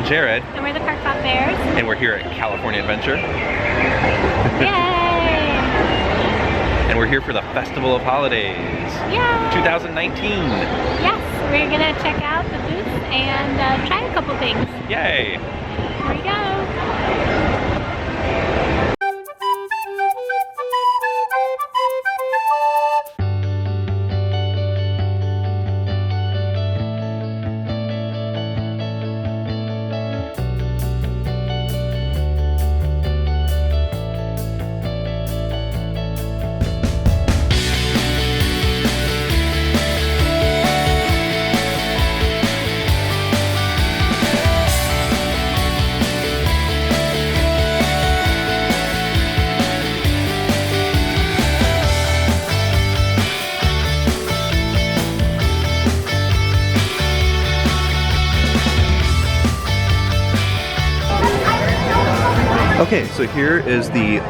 I'm Jared. And we're the Parkhopbears. And we're here at California Adventure. Yay! And we're here for the Festival of Holidays. Yay! 2019. Yes, we're gonna check out the booth and try a couple things. Yay! Here we go. Okay, so here is the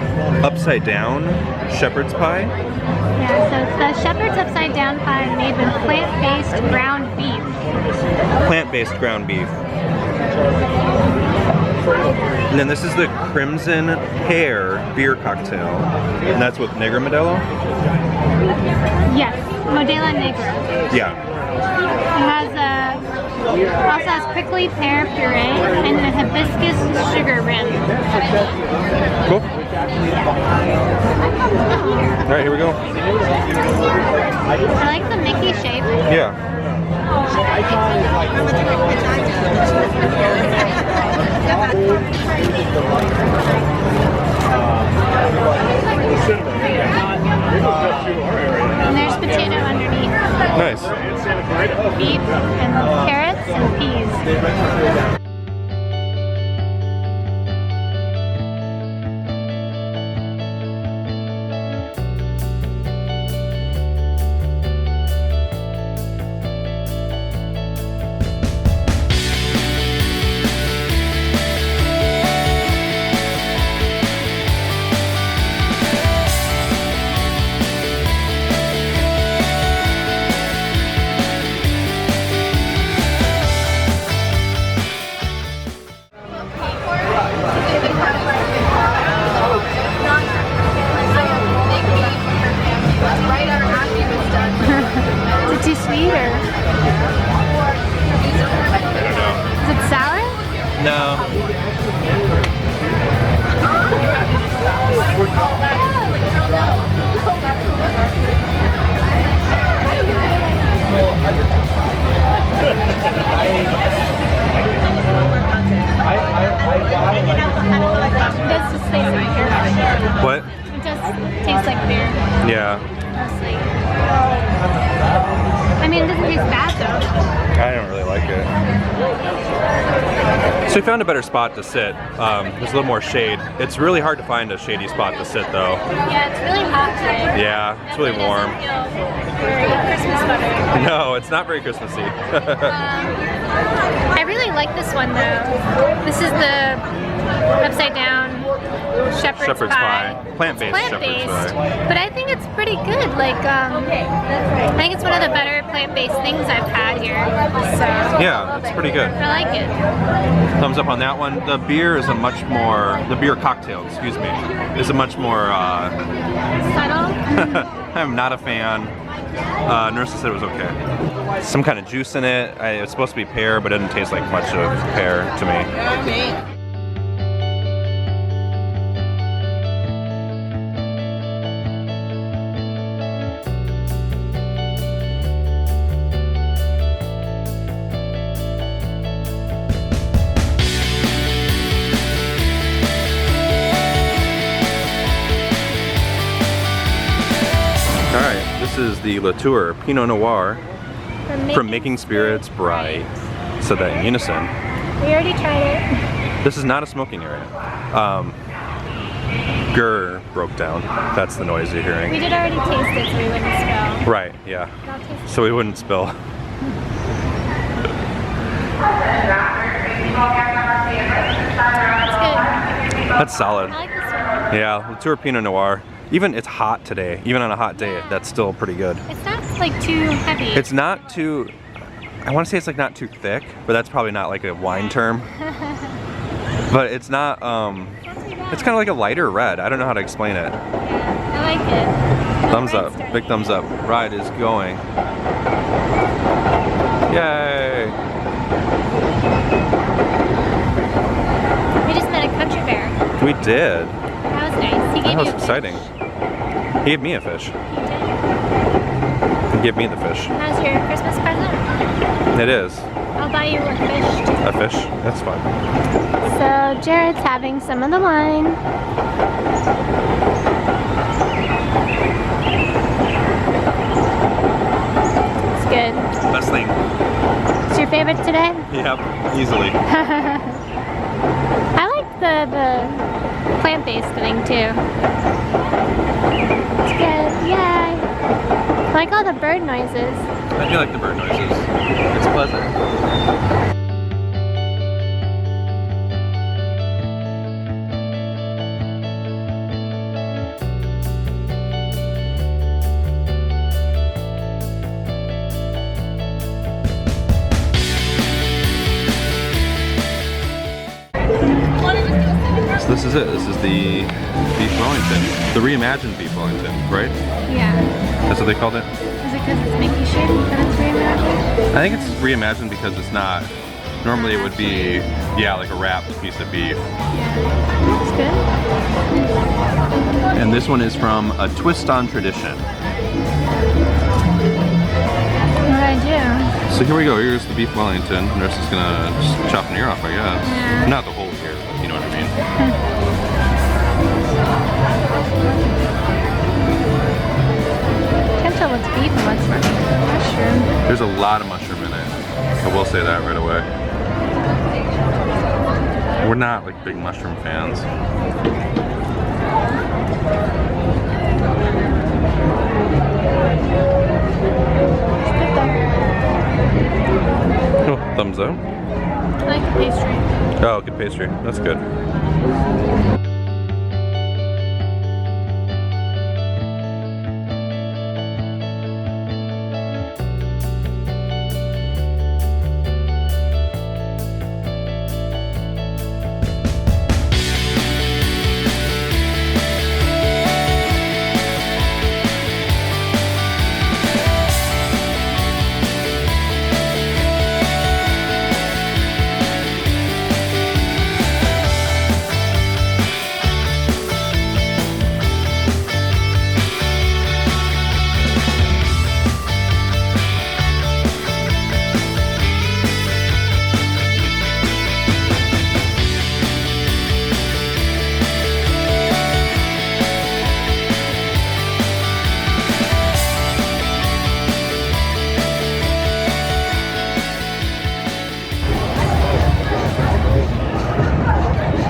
upside down shepherd's pie. Yeah, so it's the shepherd's upside down pie made with plant-based ground beef. Plant-based ground beef. And then this is the Crimson Pear beer cocktail. And that's with Negro Modelo? Yes, Modelo Negro. Yeah. It has also has prickly pear puree and a hibiscus sugar rim. Cool. Alright, here we go. I like the Mickey shape. Yeah. And there's potato underneath. Nice. Beef and carrots and peas. Too sweet or? Is it sour? No. It does just taste like beer. What? It does taste like beer. Yeah. Mostly. I mean, it doesn't taste bad though. I don't really like it. So we found a better spot to sit. There's a little more shade. It's really hard to find a shady spot to sit though. Yeah, it's really hot today. Yeah, it's really warm. It doesn't feel very Christmas weather. No, it's not very Christmassy. I really like this one though. This is the upside down shepherd's pie. Plant-based shepherd's pie. But I think it's pretty good. Like, I think it's one of the better plant-based things I've had here. So Yeah, it's pretty good. I like it. Thumbs up on that one. The beer is a much more, the beer cocktail, excuse me, is a much more, Subtle. I'm not a fan. Nurse said it was okay. Some kind of juice in it. It's supposed to be pear, but it doesn't taste like much of pear to me. This is the Latour Pinot Noir from Making Spirits Bright. Said that in unison. We already tried it. This is not a smoking area. Grr broke down. That's the noise you're hearing. We did already taste it, so we wouldn't spill. Right, yeah. So we wouldn't spill. It's good. That's solid. I like this one. Yeah, Latour Pinot Noir. Even it's hot today. Even on a hot day, that's still pretty good. It's not like too heavy. It's not too. I want to say it's like not too thick, but that's probably not like a wine term. But it's not, it's kind of like a lighter red. I don't know how to explain it. Yeah, I like it. Thumbs up, big thumbs up. Ride is going. Yay! We just met a country bear. We did. That was nice. He gave That was you a exciting. fish. He gave me a fish. He did. He gave me the fish. How's your Christmas present? It is. I'll buy you a fish too. A fish? That's fine. So Jared's having some of the wine. It's good. Best thing. It's your favorite today? Yep, easily. I like the plant-based thing too. It's good. Yay. I like all the bird noises. I do like the bird noises. It's pleasant. So this is it. This is the beef Wellington. The reimagined beef Wellington, right? Yeah. That's what they called it? Is it because it's Mickey shaped that it's reimagined? I think it's reimagined because it's not, normally it would be, yeah, like a wrapped piece of beef. Yeah. Looks good. And this one is from A Twist on Tradition. What do I do? So here we go, here's the beef Wellington. Nurse is gonna just chop an ear off, I guess. Yeah. Not the whole ear, but you know what I mean. Can't tell what's beef and what's mushroom. There's a lot of mushroom in it. I will say that right away. We're not like big mushroom fans. Oh, thumbs up. I like the pastry. Oh, good pastry. That's good.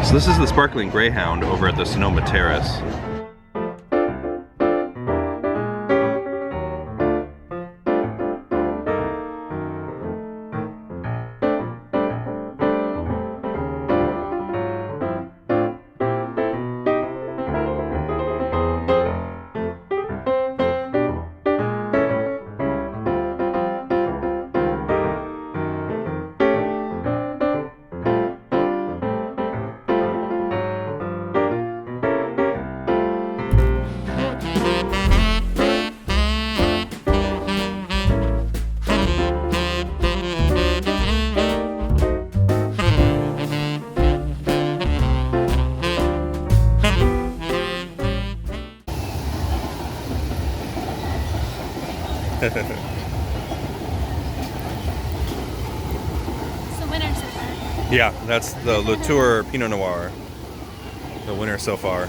So this is the sparkling Greyhound over at the Sonoma Terrace. It's the winner so far. Yeah, that's the Latour Pinot Noir. The winner so far.